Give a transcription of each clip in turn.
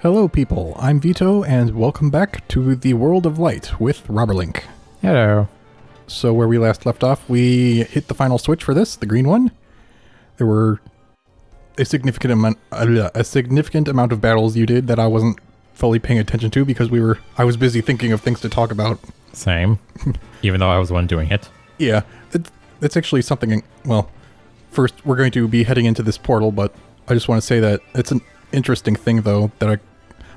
Hello people, I'm Vito, and welcome back to the World of Light with Roberlink. Hello. So where we last left off, we hit the final switch for this, the green one. There were a significant amount of battles you did that I wasn't fully paying attention to because I was busy thinking of things to talk about. Same. Even though I was the one doing it. Yeah, it's actually something, well, first we're going to be heading into this portal, but I just want to say that it's an interesting thing though that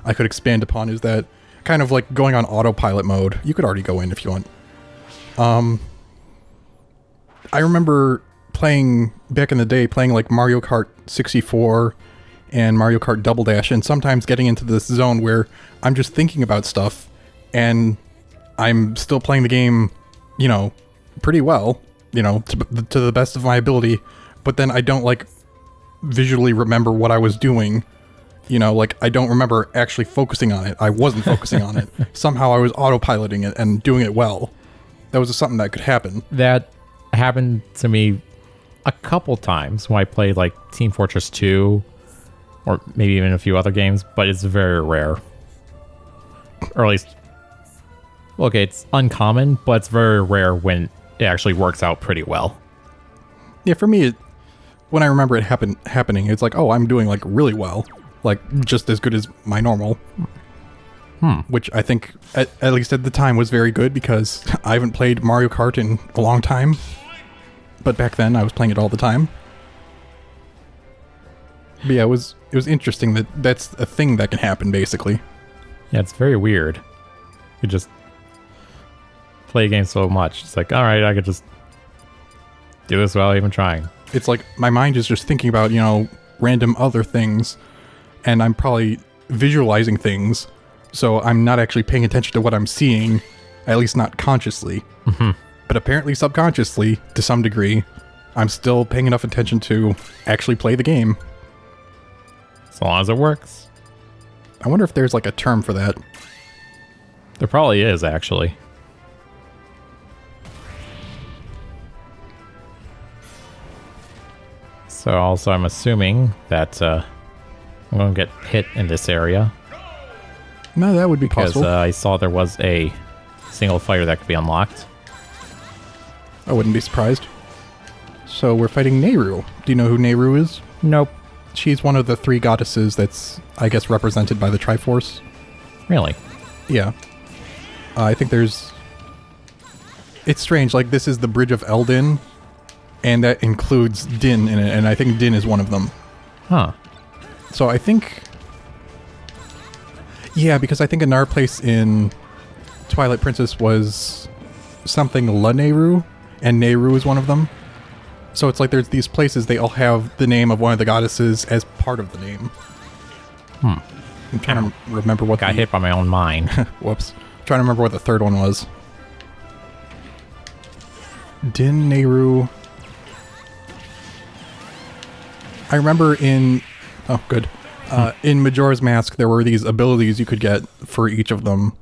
I could expand upon is that kind of like going on autopilot mode. You could already go in if you want. I remember playing back in the day, playing like Mario Kart 64 and Mario Kart Double Dash, and sometimes getting into this zone where I'm just thinking about stuff and I'm still playing the game, you know, pretty well, you know, to the best of my ability, but then I don't like visually remember what I was doing. You know, like I don't remember actually focusing on it. I wasn't focusing on it. Somehow I was autopiloting it and doing it well. That was something that could happen. That happened to me a couple times when I played like Team Fortress 2 or maybe even a few other games, but it's very rare. Or at least, okay, it's uncommon, but it's very rare when it actually works out pretty well. Yeah, for me, when I remember it happening, it's like, oh, I'm doing like really well. Like just as good as my normal. Which I think, at least at the time, was very good because I haven't played Mario Kart in a long time. But back then, I was playing it all the time. But yeah, it was interesting that that's a thing that can happen, basically. Yeah, it's very weird. You just play a game so much. It's like, all right, I could just do this without even trying. It's like my mind is just thinking about, you know, random other things. And I'm probably visualizing things. So I'm not actually paying attention to what I'm seeing, at least not consciously. Mm-hmm. But apparently subconsciously, to some degree, I'm still paying enough attention to actually play the game. As long as it works. I wonder if there's like a term for that. There probably is, actually. So also I'm assuming that I'm going to get hit in this area. No, that would be because possible. I saw there was a single fighter that could be unlocked. I wouldn't be surprised. So we're fighting Nehru. Do you know who Nehru is? Nope. She's one of the three goddesses that's, I guess, represented by the Triforce. Really? Yeah. I think there's... It's strange, like this is the Bridge of Eldin, and that includes Din in it, and I think Din is one of them. Huh. So I think... Yeah, because I think another place in Twilight Princess was something La Nehru, and Nehru is one of them. So it's like there's these places, they all have the name of one of the goddesses as part of the name. I'm trying to remember what got hit by my own mind. Whoops. I'm trying to remember what the third one was. Din, Nehru... I remember in... Oh, good. In Majora's Mask, there were these abilities you could get for each of them.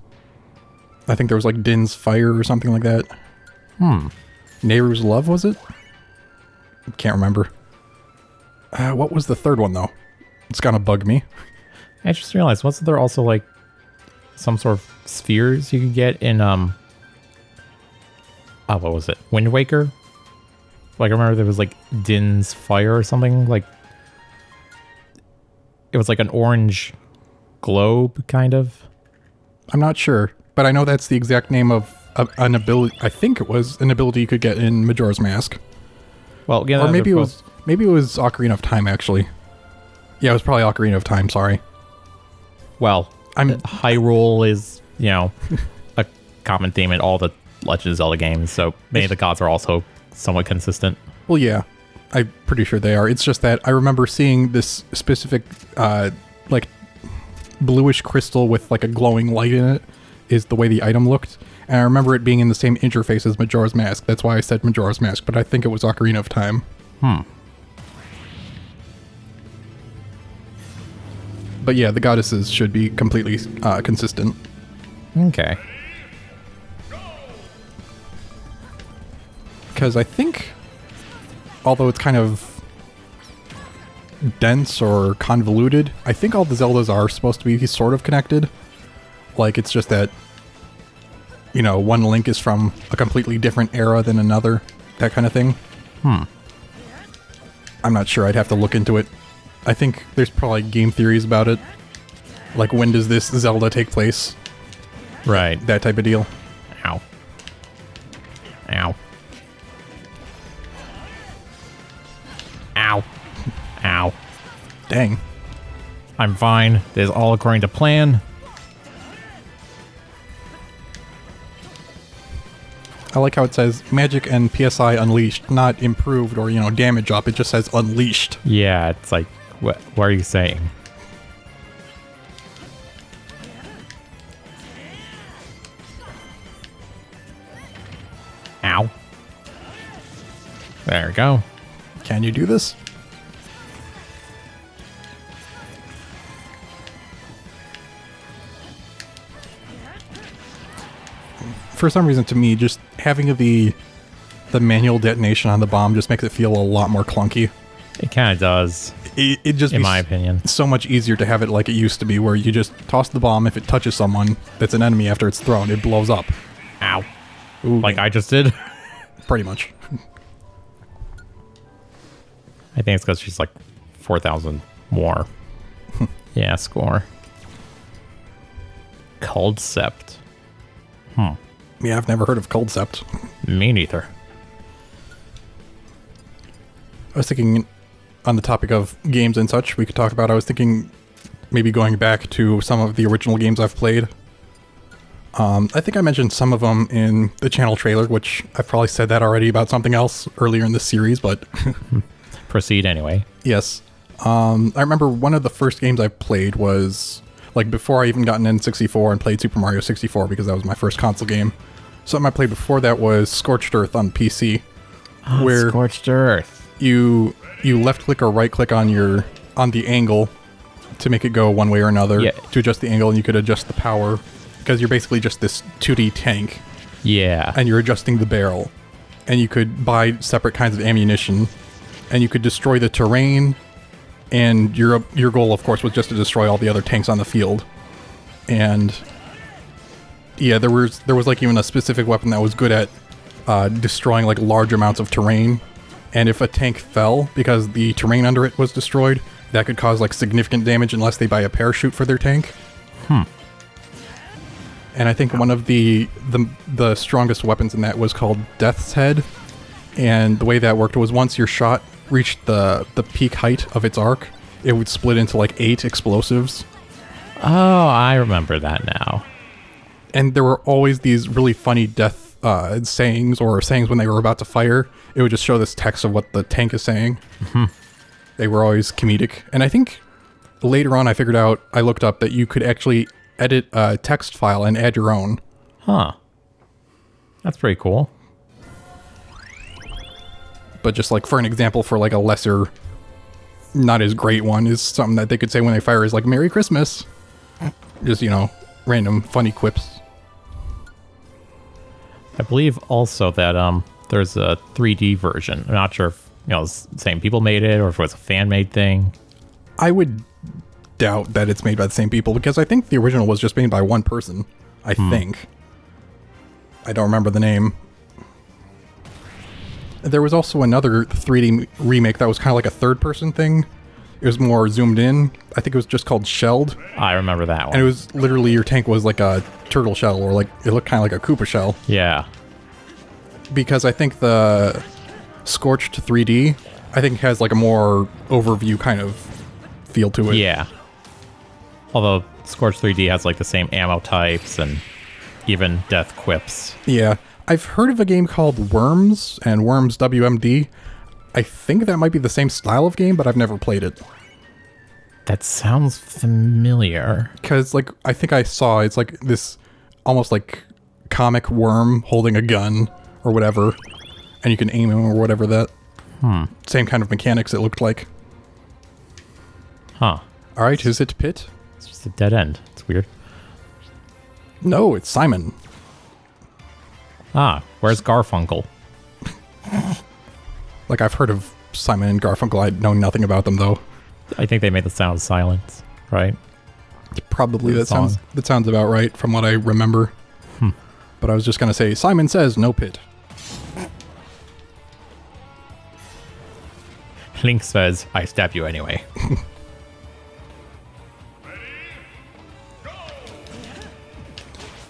I think there was like Din's Fire or something like that. Nehru's Love, was it? Can't remember. What was the third one, though? It's gonna bug me. I just realized, wasn't there also like some sort of spheres you could get in, what was it? Wind Waker? Like, I remember there was like Din's Fire or something, like, it was like an orange globe, kind of. I'm not sure, but I know that's the exact name of an ability. I think it was an ability you could get in Majora's Mask. Well, yeah, or maybe it was Ocarina of Time, actually. Yeah, it was probably Ocarina of Time. Sorry. Well, Hyrule is, you know, a common theme in all the Legend of Zelda games, so maybe the gods are also somewhat consistent. Well, yeah. I'm pretty sure they are. It's just that I remember seeing this specific, like, bluish crystal with, like, a glowing light in it is the way the item looked. And I remember it being in the same interface as Majora's Mask. That's why I said Majora's Mask, but I think it was Ocarina of Time. But yeah, the goddesses should be completely consistent. Okay. Because I think... Although it's kind of dense or convoluted. I think all the Zeldas are supposed to be sort of connected. Like, it's just that, you know, one Link is from a completely different era than another. That kind of thing. I'm not sure. I'd have to look into it. I think there's probably game theories about it. Like, when does this Zelda take place? Right. That type of deal. Ow. Ow. Ow. Ow. Dang. I'm fine. This is all according to plan. I like how it says Magic and PSI Unleashed, not improved or, you know, damage up. It just says Unleashed. Yeah, it's like, what are you saying? Ow. There we go. Can you do this? For some reason, to me, just having the manual detonation on the bomb just makes it feel a lot more clunky. It kind of does, It just in my opinion. so much easier to have it like it used to be, where you just toss the bomb. If it touches someone that's an enemy after it's thrown, it blows up. Ow. Ooh, Like I just did. pretty much. I think it's because she's like 4,000 more. Yeah, score. Coldcept. Yeah, I've never heard of Coldcept. Me neither. I was thinking, on the topic of games and such, we could talk about. I was thinking maybe going back to some of the original games I've played. I think I mentioned some of them in the channel trailer, which I've probably said that already about something else earlier in this series, but Proceed anyway. yes. I remember one of the first games I played was, like, before I even got an N64 and played Super Mario 64, because that was my first console game. Something I played before that was Scorched Earth on PC, where Scorched Earth. you left click or right click on the angle to make it go one way or another, Yeah. to adjust the angle, and you could adjust the power, because you're basically just this 2D tank, Yeah. and you're adjusting the barrel, and you could buy separate kinds of ammunition, and you could destroy the terrain, and your goal, of course, was just to destroy all the other tanks on the field. And yeah, there was like even a specific weapon that was good at destroying like large amounts of terrain. And if a tank fell because the terrain under it was destroyed, that could cause like significant damage unless they buy a parachute for their tank. And I think one of the strongest weapons in that was called Death's Head. And the way that worked was once your shot reached the peak height of its arc, it would split into like 8 explosives. Oh, I remember that now. And there were always these really funny death sayings, or sayings when they were about to fire. It would just show this text of what the tank is saying. They were always comedic. And I think later on I looked up that you could actually edit a text file and add your own. Huh. That's pretty cool. But just like for an example, for like a lesser, not as great one, is something that they could say when they fire is like Merry Christmas. Just, you know, random funny quips. I believe also that there's a 3D version. I'm not sure if the same people made it or if it was a fan-made thing. I would doubt that it's made by the same people, because I think the original was just made by one person. I think. I don't remember the name. There was also another 3D remake that was kind of like a third-person thing. It was more zoomed in. I think it was just called Shelled. I remember that one. And it was literally your tank was like a turtle shell, or like it looked kind of like a Koopa shell. Yeah. Because I think the Scorched 3D, I think has like a more overview kind of feel to it. Yeah. Although Scorched 3D has like the same ammo types and even death quips. Yeah. I've heard of a game called Worms and Worms WMD. I think that might be the same style of game, but I've never played it. That sounds familiar. Because, like, I think I saw it's like this almost like comic worm holding a gun or whatever, and you can aim him or whatever that. Same kind of mechanics it looked like. Huh. Alright, is it Pit? It's just a dead end. It's weird. No, it's Simon. Ah, where's Garfunkel? Like, I've heard of Simon and Garfunkel. I know nothing about them, though. I think they made the sound of silence, right? Probably Good song. that sounds about right from what I remember. But I was just gonna say, Simon Says no pit. Link says, I stab you anyway.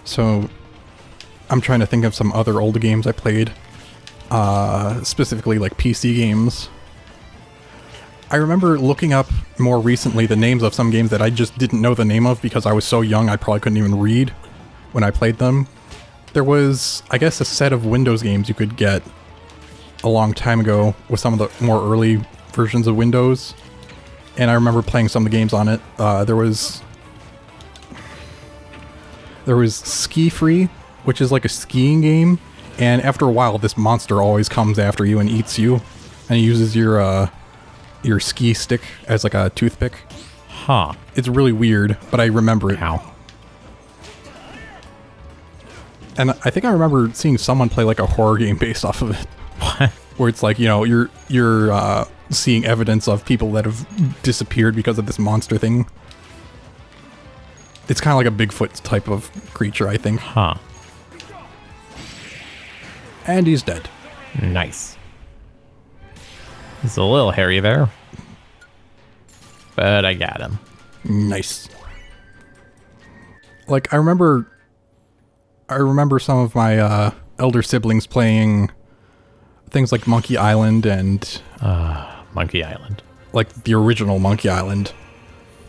So, I'm trying to think of some other old games I played. Specifically like PC games. I remember looking up more recently the names of some games that I just didn't know the name of because I was so young I probably couldn't even read when I played them. There was, I guess, a set of Windows games you could get a long time ago with some of the more early versions of Windows. And I remember playing some of the games on it. There was Ski Free, which is like a skiing game. And after a while, this monster always comes after you and eats you. And he uses your ski stick as like a toothpick. Huh. It's really weird, but I remember it. Ow. And I think I remember seeing someone play like a horror game based off of it. What? Where it's like, you know, you're seeing evidence of people that have disappeared because of this monster thing. It's kind of like a Bigfoot type of creature, I think. Huh. And he's dead. Nice. He's a little hairy there. But I got him. Nice. Like, I remember some of my elder siblings playing things like Monkey Island and Monkey Island. like the original Monkey Island,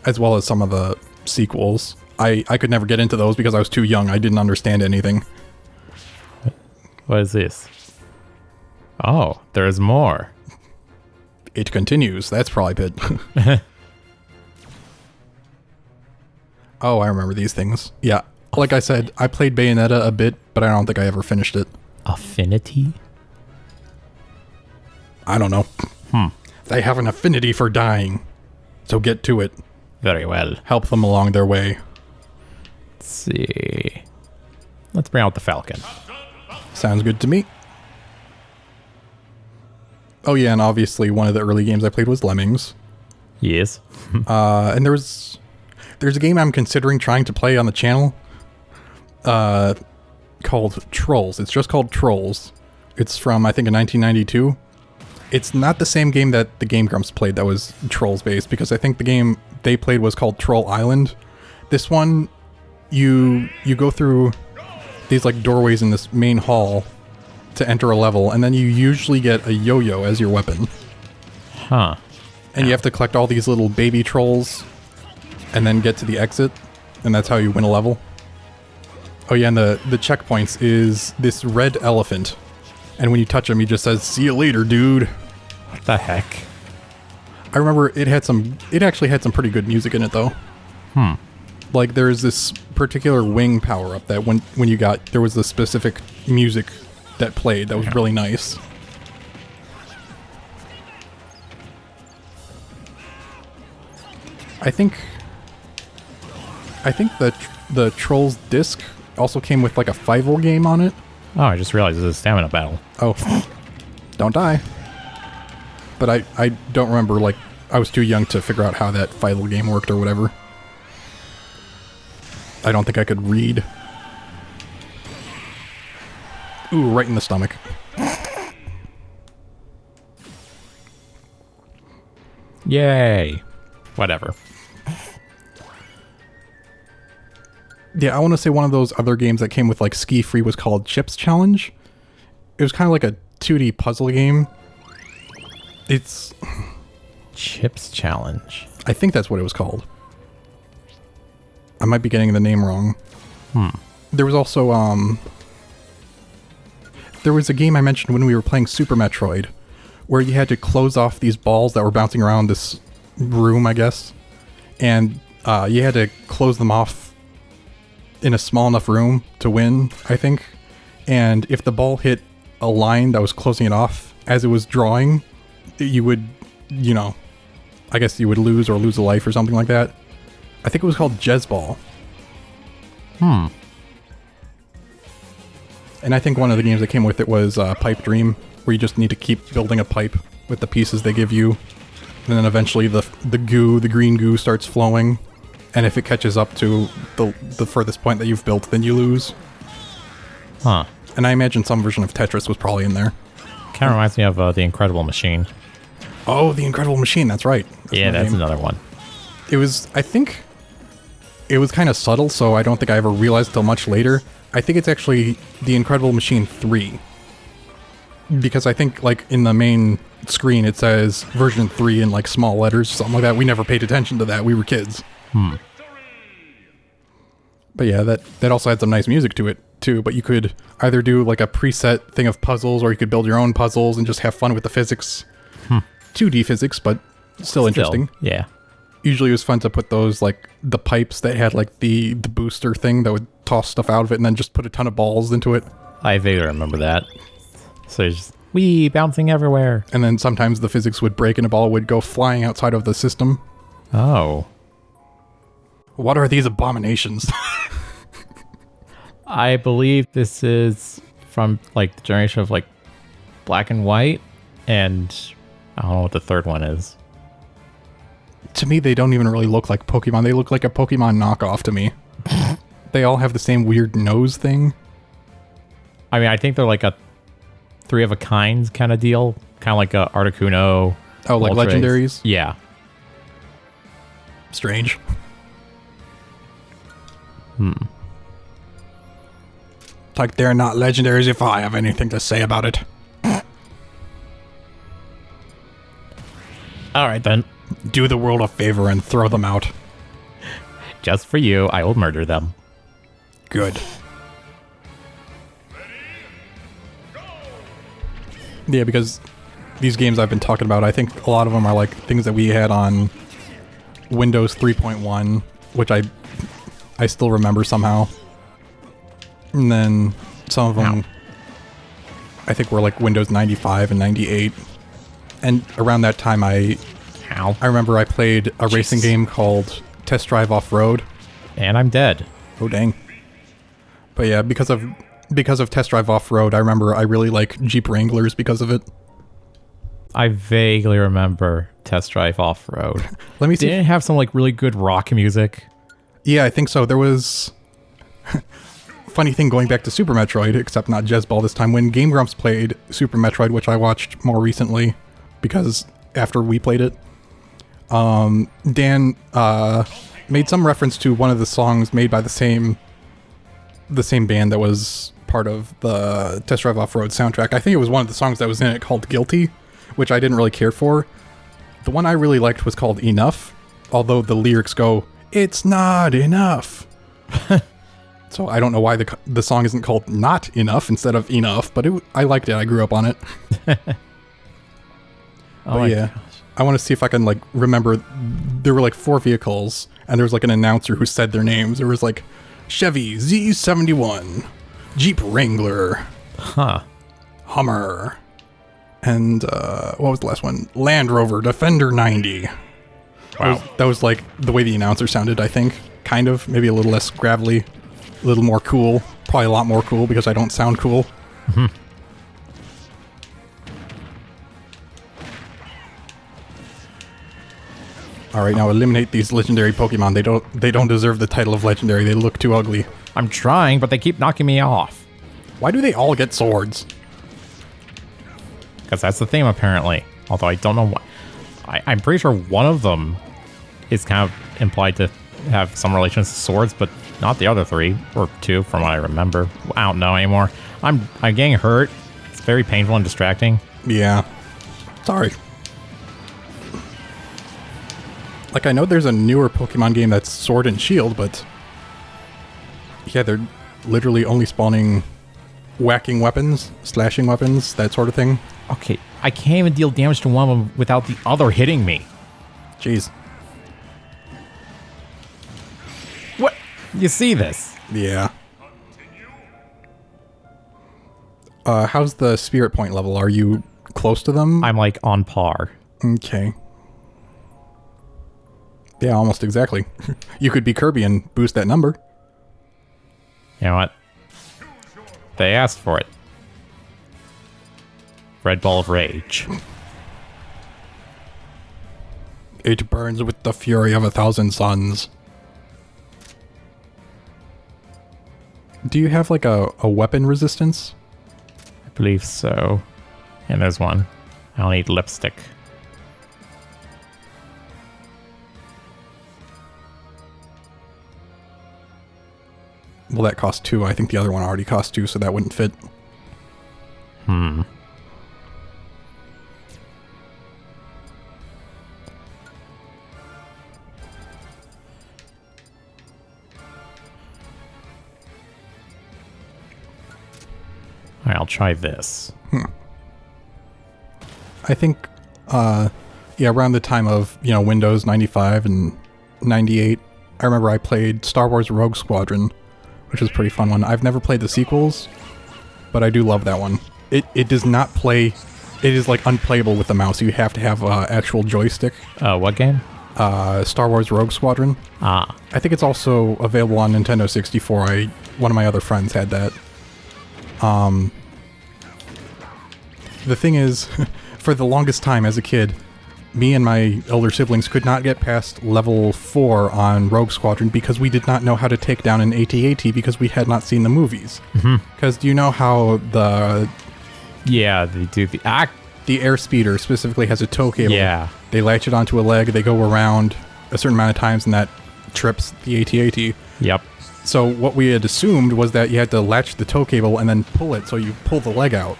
as well as some of the sequels. I could never get into those because I was too young. I didn't understand anything. What is this? Oh, there's more. It continues. That's probably it. Oh, I remember these things. Yeah. Like I said, I played Bayonetta a bit, but I don't think I ever finished it. Affinity? I don't know. They have an affinity for dying. So get to it. Very well. Help them along their way. Let's see. Let's bring out the Falcon. Sounds good to me. Oh yeah, and obviously one of the early games I played was Lemmings. Yes. And there's a game I'm considering trying to play on the channel called Trolls. It's just called Trolls. It's from, I think, in 1992. It's not the same game that the Game Grumps played that was Trolls based, because I think the game they played was called Troll Island. This one, you go through these like doorways in this main hall to enter a level, and then you usually get a yo-yo as your weapon. Huh. And you have to collect all these little baby trolls and then get to the exit, and that's how you win a level. Oh yeah, and the checkpoints is this red elephant, and when you touch him, he just says, "See you later, dude." What the heck? I remember it actually had some pretty good music in it, though. Like, there's this particular wing power-up that when you got, there was this specific music that played that was really nice. I think the Trolls disc also came with like a Fievel game on it. Oh, I just realized it's a stamina battle. Oh, don't die. But I don't remember, like, I was too young to figure out how that Fievel game worked or whatever. I don't think I could read. Ooh, right in the stomach. Yay. Whatever. Yeah, I want to say one of those other games that came with like Ski Free was called Chips Challenge. It was kind of like a 2D puzzle game. It's... Chips Challenge. I think that's what it was called. I might be getting the name wrong. There was also, there was a game I mentioned when we were playing Super Metroid, where you had to close off these balls that were bouncing around this room, I guess. And you had to close them off in a small enough room to win, I think. And if the ball hit a line that was closing it off as it was drawing, you would, you know, I guess you would lose or lose a life or something like that. I think it was called Jezball. And I think one of the games that came with it was Pipe Dream, where you just need to keep building a pipe with the pieces they give you. And then eventually the green goo starts flowing. And if it catches up to the furthest point that you've built, then you lose. Huh. And I imagine some version of Tetris was probably in there. Kind of reminds me of The Incredible Machine. Oh, The Incredible Machine, that's right. That's another one. I think it was kind of subtle, so I don't think I ever realized till much later. I think it's actually The Incredible Machine 3. Because I think, like, in the main screen it says version 3 in, like, small letters, something like that. We never paid attention to that. We were kids. But yeah, that also had some nice music to it, too. But you could either do, like, a preset thing of puzzles, or you could build your own puzzles and just have fun with the physics. 2D physics, but still interesting. Yeah. Usually it was fun to put those, like, the pipes that had, like, the booster thing that would toss stuff out of it and then just put a ton of balls into it. I vaguely remember that. So it's just, wee, bouncing everywhere. And then sometimes the physics would break and a ball would go flying outside of the system. Oh. What are these abominations? I believe this is from, like, the generation of, like, Black and White, and I don't know what the third one is. To me, they don't even really look like Pokemon. They look like a Pokemon knockoff to me. They all have the same weird nose thing. I mean, I think they're like a three of a kind kind of deal. Kind of like a Articuno. Oh, like Moltres. legendaries? Yeah. Strange. Like, they're not legendaries if I have anything to say about it. All right, then. Do the world a favor and throw them out. Just for you, I will murder them. Good. Yeah, because these games I've been talking about, I think a lot of them are like things that we had on Windows 3.1, which I still remember somehow. And then some of them, I think, were like Windows 95 and 98. And around that time, I remember I played a racing game called Test Drive Off-Road. And I'm dead. Oh, dang. But yeah, because of Test Drive Off-Road, I remember I really like Jeep Wranglers because of it. I vaguely remember Test Drive Off-Road. Let me see. Didn't it have some like really good rock music? Yeah, I think so. There was... Funny thing going back to Super Metroid, except not Jezball this time, when Game Grumps played Super Metroid, which I watched more recently, because after we played it, Dan made some reference to one of the songs made by the same band that was part of the Test Drive Off-Road soundtrack. I think it was one of the songs that was in it called Guilty, which I didn't really care for. The one I really liked was called Enough, although the lyrics go, "It's not enough." So I don't know why the song isn't called Not Enough instead of Enough, but I liked it. I grew up on it. Oh yeah. Gosh. I want to see if I can like remember. There were like 4 vehicles, and there was like an announcer who said their names. There was like Chevy Z71, Jeep Wrangler, Hummer, and what was the last one? Land Rover Defender 90. Wow. That was like the way the announcer sounded, I think. Kind of, maybe a little less gravelly, a little more cool. Probably a lot more cool because I don't sound cool. All right, now eliminate these legendary Pokemon. They don't deserve the title of legendary. They look too ugly. I'm trying, but they keep knocking me off. Why do they all get swords? Because that's the theme, apparently. Although I don't know why. I'm pretty sure one of them is kind of implied to have some relation to swords, but not the other 3 or 2, from what I remember. I don't know anymore. I'm getting hurt. It's very painful and distracting. Yeah. Sorry. Like, I know there's a newer Pokemon game that's Sword and Shield, but yeah, they're literally only spawning whacking weapons, slashing weapons, that sort of thing. Okay, I can't even deal damage to one of them without the other hitting me. Jeez. What? You see this? Yeah. How's the spirit point level? Are you close to them? I'm like on par. Okay. Yeah, almost exactly. You could be Kirby and boost that number. You know what? They asked for it. Red Ball of Rage. It burns with the fury of 1,000 suns. Do you have like a weapon resistance? I believe so. And there's one. I'll need lipstick. Well, that cost 2. I think the other one already cost 2, so that wouldn't fit. Alright, I'll try this. I think, around the time of, Windows 95 and 98, I remember I played Star Wars Rogue Squadron, which was a pretty fun one. I've never played the sequels, but I do love that one. It does not play... It is, like, unplayable with the mouse. You have to have actual joystick. What game? Star Wars Rogue Squadron. Ah. I think it's also available on Nintendo 64. One of my other friends had that. The thing is, for the longest time as a kid, me and my elder siblings could not get past level 4 on Rogue Squadron because we did not know how to take down an AT-AT because we had not seen the movies. Because do you know how Yeah, they do the... the airspeeder specifically has a tow cable? Yeah. They latch it onto a leg, they go around a certain amount of times, and that trips the AT-AT. Yep. So what we had assumed was that you had to latch the tow cable and then pull it, so you pull the leg out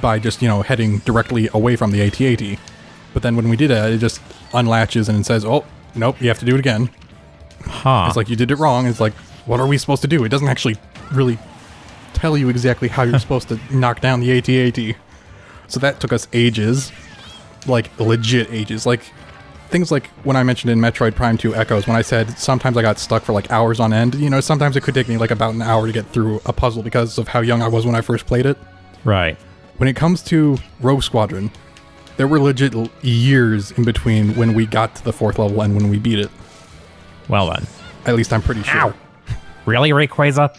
by just, heading directly away from the AT-AT. But then when we did it just unlatches and it says, oh, nope, you have to do it again. Huh. It's like, you did it wrong. It's like, what are we supposed to do? It doesn't actually really tell you exactly how you're supposed to knock down the AT-AT. So that took us ages. Like, legit ages. Like, things like when I mentioned in Metroid Prime 2 Echoes, when I said sometimes I got stuck for like hours on end, sometimes it could take me like about an hour to get through a puzzle because of how young I was when I first played it. Right. When it comes to Rogue Squadron, there were legit years in between when we got to the 4th level and when we beat it. Well then. At least I'm pretty sure. Ow. Really, Rayquaza?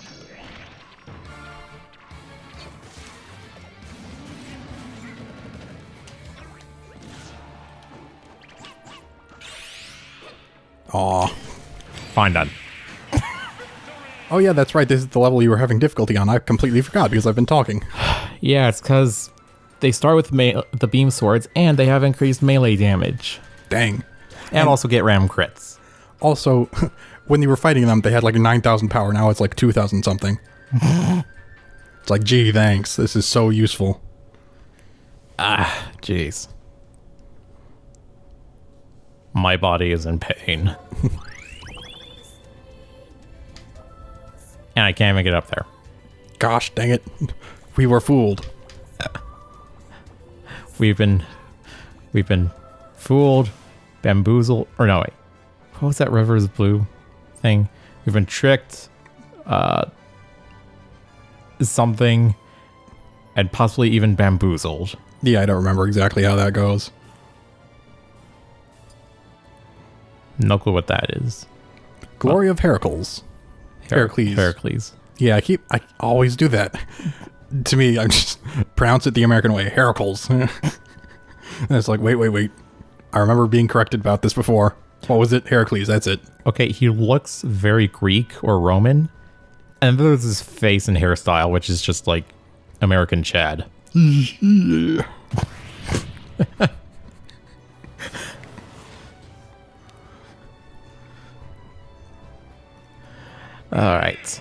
Aw. Fine done. Oh yeah, that's right. This is the level you were having difficulty on. I completely forgot because I've been talking. Yeah, it's because they start with the beam swords and they have increased melee damage. Dang. And also get ram crits. Also, when you were fighting them, they had like 9,000 power. Now it's like 2,000 something. It's like, gee, thanks. This is so useful. Ah, jeez. My body is in pain. And I can't even get up there. Gosh, dang it. We were fooled. We've been fooled, bamboozled, or no, wait. What was that River's Blue thing? We've been tricked, something, and possibly even bamboozled. Yeah, I don't remember exactly how that goes. No clue what that is. Glory of Heracles. Heracles. Heracles. Yeah, I always do that. To me, I just pronounce it the American way. Heracles. And it's like, wait. I remember being corrected about this before. What was it? Heracles, that's it. Okay, he looks very Greek or Roman. And then there's his face and hairstyle, which is just like American Chad. Alright.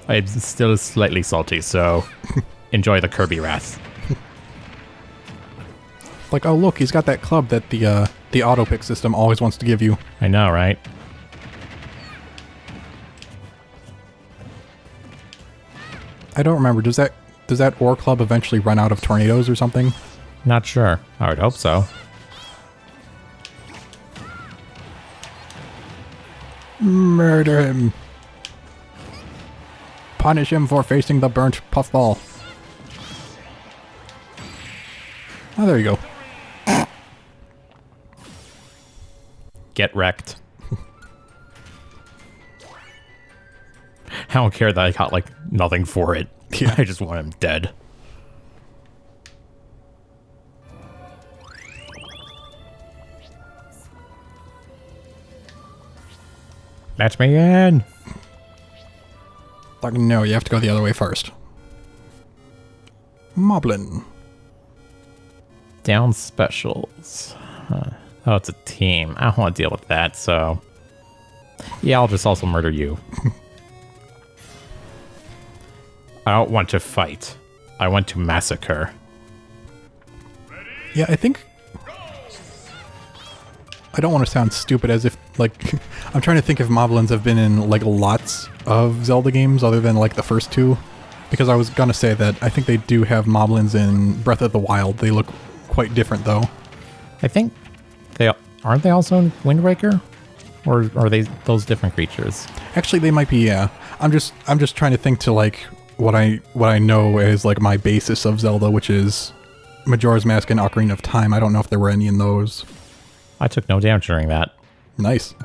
I'm still slightly salty, so enjoy the Kirby wrath. Like, oh look, he's got that club that the auto-pick system always wants to give you. I know, right? I don't remember. Does that ore club eventually run out of tornadoes or something? Not sure. I would hope so. Murder him. Punish him for facing the burnt puffball. Oh, there you go. Get wrecked. I don't care that I got, like, nothing for it. Yeah. I just want him dead. Let me in. Like, no, you have to go the other way first. Moblin. Down specials. Oh, it's a team. I don't want to deal with that, so... Yeah, I'll just also murder you. I don't want to fight. I want to massacre. Yeah, I think... I don't want to sound stupid as if, like... I'm trying to think if Moblins have been in, like, lots of Zelda games other than, like, the first two. Because I was gonna say that I think they do have Moblins in Breath of the Wild. They look quite different, though. I think they... Aren't they also in Wind Waker? Or are they those different creatures? Actually, they might be, yeah. I'm just trying to think to, like, what I know as, like, my basis of Zelda, which is Majora's Mask and Ocarina of Time. I don't know if there were any in those. I took no damage during that. Nice.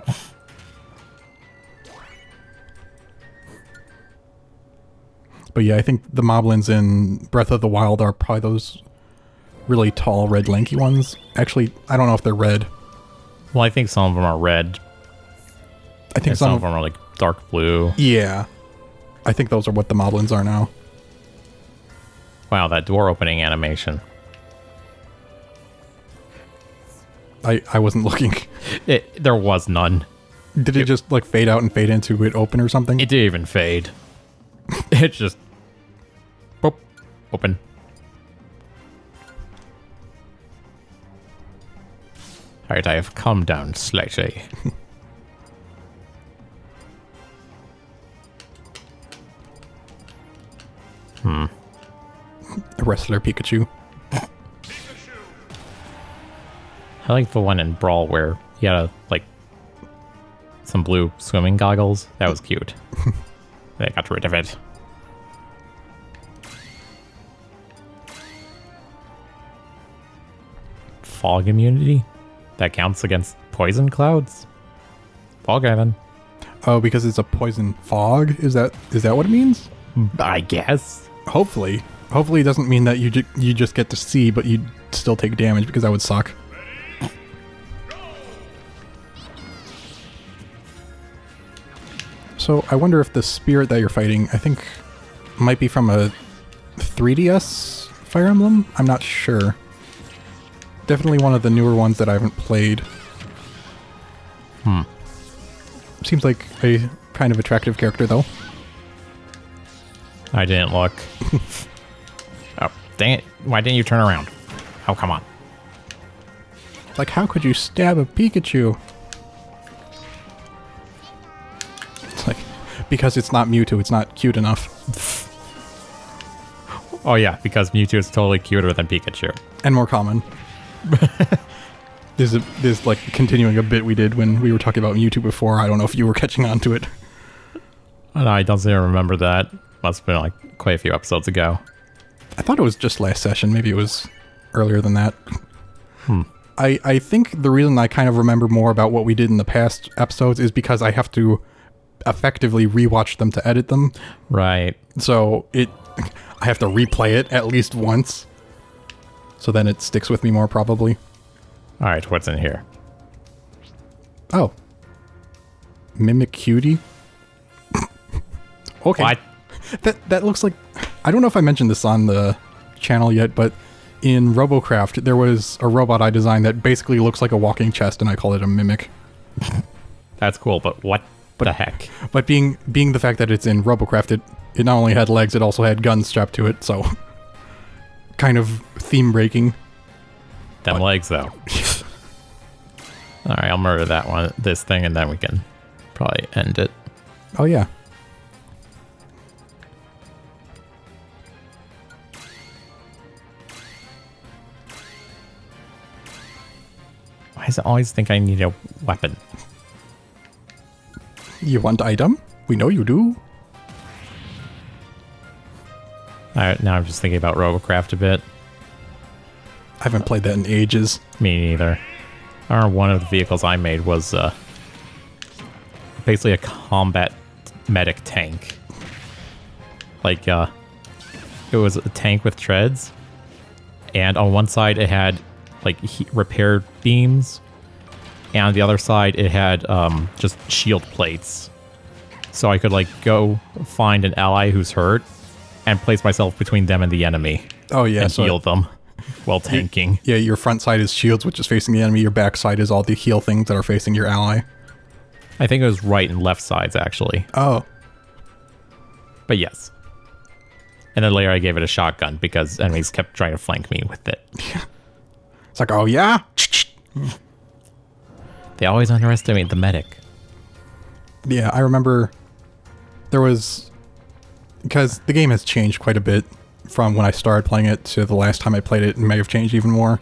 But yeah, I think the Moblins in Breath of the Wild are probably those really tall, red, lanky ones. Actually, I don't know if they're red. Well, I think some of them are red. I think And some of them are like dark blue. Yeah. I think those are what the Moblins are now. Wow, that door opening animation. I wasn't looking. There was none. Did it just like fade out and fade into it open or something? It didn't even fade. It just... Boop. Open. Alright, I have calmed down slightly. A wrestler Pikachu. I like the one in Brawl where he had like some blue swimming goggles. That was cute. They got rid of it. Fog immunity? That counts against poison clouds? Fog Evan. Oh, because it's a poison fog? Is that what it means? I guess. Hopefully. Hopefully it doesn't mean that you just get to see, but you still take damage, because that would suck. So I wonder if the spirit that you're fighting, I think, might be from a 3DS Fire Emblem? I'm not sure. Definitely one of the newer ones that I haven't played. Seems like a kind of attractive character, though. I didn't look. Oh, dang it. Why didn't you turn around? Oh, come on. Like, how could you stab a Pikachu? It's like, because it's not Mewtwo, it's not cute enough. Oh yeah, because Mewtwo is totally cuter than Pikachu. And more common. This is like continuing a bit we did when we were talking about Mewtwo before. I don't know if you were catching on to it. Oh, no, I don't seem to remember that. Must have been like quite a few episodes ago. I thought it was just last session. Maybe it was earlier than that. I think the reason I kind of remember more about what we did in the past episodes is because I have to effectively rewatch them to edit them. Right. So I have to replay it at least once. So then it sticks with me more, probably. All right, what's in here? Oh. Mimic Cutie? Okay. What? That looks like... I don't know if I mentioned this on the channel yet, but in Robocraft, there was a robot I designed that basically looks like a walking chest, and I call it a mimic. That's cool, but what the heck? But being the fact that it's in Robocraft, it not only had legs, it also had guns strapped to it, so... kind of theme-breaking. Them legs, though. All right, I'll murder this thing, and then we can probably end it. Oh, yeah. Why does it always think I need a weapon? You want item? We know you do. All right, now I'm just thinking about Robocraft a bit. I haven't played that in ages. Me neither. I remember one of the vehicles I made was basically a combat medic tank. Like, it was a tank with treads, and on one side it had like repair beams, and on the other side it had just shield plates. So I could like go find an ally who's hurt and place myself between them and the enemy. Oh yeah, and heal them while tanking. Yeah, your front side is shields, which is facing the enemy. Your back side is all the heal things that are facing your ally. I think it was right and left sides actually. Oh. But yes. And then later I gave it a shotgun because enemies kept trying to flank me with it. It's like, oh yeah? They always underestimate the medic. Yeah, I remember there was... Because the game has changed quite a bit from when I started playing it to the last time I played it. It may have changed even more.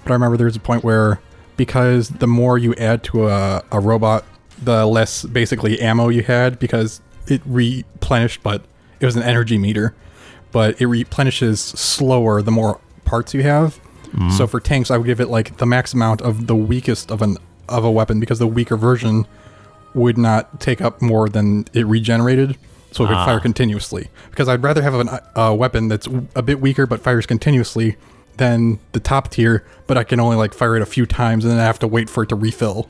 But I remember there was a point where, because the more you add to a robot, the less basically ammo you had, because it replenished, but it was an energy meter. But it replenishes slower the more parts you have. So for tanks, I would give it like the max amount of the weakest of a weapon, because the weaker version would not take up more than it regenerated, so it could fire continuously. Because I'd rather have a weapon that's a bit weaker but fires continuously than the top tier, but I can only like fire it a few times and then I have to wait for it to refill.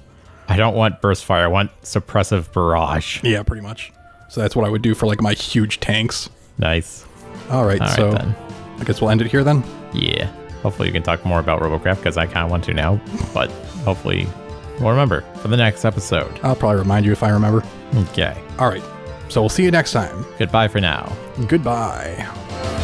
I don't want burst fire. I want suppressive barrage. Yeah, pretty much. So that's what I would do for like my huge tanks. Nice. All right, so then. I guess we'll end it here then. Yeah. Hopefully you can talk more about Robocraft because I kind of want to now, but hopefully we'll remember for the next episode. I'll probably remind you if I remember. Okay. All right, so we'll see you next time. Goodbye for now. Goodbye.